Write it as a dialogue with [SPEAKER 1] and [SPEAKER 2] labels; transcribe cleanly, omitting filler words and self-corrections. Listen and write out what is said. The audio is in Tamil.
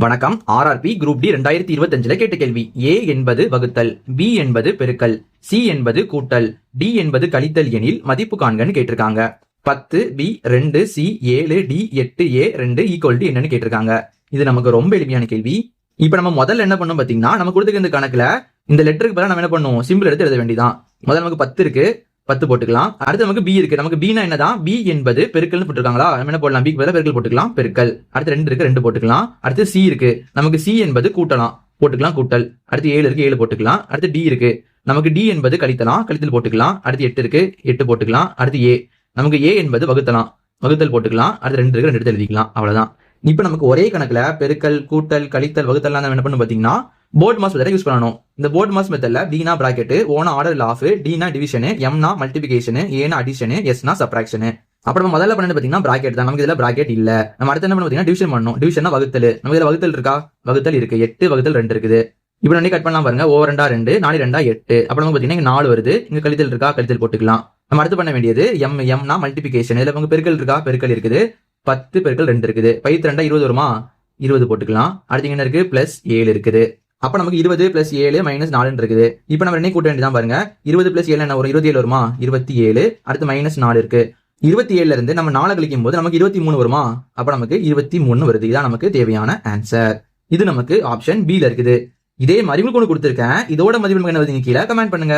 [SPEAKER 1] வணக்கம். ஆர்ஆர்பி குரூப் டி 2025 கேட்ட கேள்வி. ஏ என்பது வகுத்தல், பி என்பது பெருக்கல், சி என்பது கூட்டல், டி என்பது கழித்தல் எனில் மதிப்பு காண்கன்னு கேட்டிருக்காங்க. 10 B 2 C 7 D 8 A 2 equal to என்னன்னு கேட்டிருக்காங்க. இது நமக்கு ரொம்ப எளிமையான கேள்வி. இப்ப நம்ம முதல்ல என்ன பண்ணோம் பாத்தீங்கன்னா, நம்ம கொடுத்துருக்க இந்த கணக்குல இந்த லெட்டருக்கு பதிலா நம்ம என்ன பண்ணுவோம், சிம்பிள் எடுத்து எழுத வேண்டியதான். முதல்ல நமக்கு 10 இருக்கு, 10 போட்டுக்கலாம். அடுத்து நமக்கு பி இருக்கு, நமக்கு பீனா என்னதான், பி என்பது பெருக்கல்னு போட்டுருக்காங்களா, நம்ம என்ன போடலாம், பிக்கு பதிலா பெருக்கல் போட்டுக்கலாம், பெருக்கல். அடுத்து 2 இருக்கு, 2 போட்டுக்கலாம். அடுத்து சி இருக்கு, நமக்கு சி என்பது கூட்டலாம், போட்டுக்கலாம், கூட்டல். அடுத்து 7 இருக்கு, 7 போட்டுக்கலாம். அடுத்து டி இருக்கு, நமக்கு டி என்பது கழித்தலாம், கழித்தல் போட்டுக்கலாம். அடுத்து 8 இருக்கு, 8 போட்டுக்கலாம். அடுத்து ஏ, நமக்கு ஏ என்பது வகுத்தலாம், வகுத்தல் போட்டுக்கலாம். அடுத்து 2 இருக்கு, 2 எடுத்து எழுதிக்கலாம், அவ்வளவுதான். இப்ப நமக்கு ஒரே கணக்குல பெருக்கல், கூட்டல், கழித்தல், வகுத்தல் என்ன பண்ணணும் பாத்தீங்கன்னா, போர்ட் மாஸ் மெத்தட யூஸ் பண்ணணும். இந்த போர்ட் மாஸ் மெத்தட்ல பினா பிராக்கெட், ஓனா order of, Tina division, எம்னா multiplication, ஏனா அடிஷன், எஸ்னா சப்ராக்ஷன். அப்புறம் நம்ம முதல்ல பண்ணது பாத்தீங்கன்னா பிராக்கெட் தான், நமக்கு இதுல பிராக்கெட் இல்ல. நம்ம அடுத்து என்ன பண்ண பாத்தீங்கன்னா டிவிஷன் பண்ணணும். டிவிஷன்னா வகுத்தல், நம்ம இதுல வகுத்தல் இருக்கா, வகுத்தல் இருக்கு, 8 வகுத்தல் 2 இருக்குது. இப்ப நம்ம கட் பண்ணலாம் பாருங்க, ஓ 2 2 4 2 8. அப்புறம் நம்ம பாத்தீங்கன்னா 4 வருது, இங்க கழித்தல் இருக்கா, கழித்தல் போட்டுக்கலாம். நம்ம அடுத்து பண்ண வேண்டியது எம்னா மல்டிபிகேஷன், இதுல நமக்கு பெருக்கல் இருக்கா, பெருக்கல் இருக்குது, 10 பெருக்கல் 2 இருக்குது, 10 2 20 வருமா, 20 போட்டுக்கலாம். அடுத்து என்ன இருக்கு, பிளஸ் 7 இருக்குது. அப்ப நமக்கு 20 பிளஸ் 7 மைனஸ் 4 இருக்குது. இப்ப நம்ம ரெண்டையும் கூட்ட வேண்டியதான் பாருங்க. 20 பிளஸ் 7 என்ன வரும், 27 வருமா, 27. அடுத்து மைனஸ் 4 இருக்கு. 27ல இருந்து நம்ம 4 கழிக்கும் போது நமக்கு 23 வருமா, அப்ப நமக்கு 23 வருது. இதான் நமக்கு தேவையான ஆன்சர். இது நமக்கு ஆப்ஷன் பி ல இருக்குது. இதே மாதிரி உங்களுக்கு கொடுத்திருக்கேன், இதோட மதிப்பு என்ன வருது கீழே கமெண்ட் பண்ணுங்க.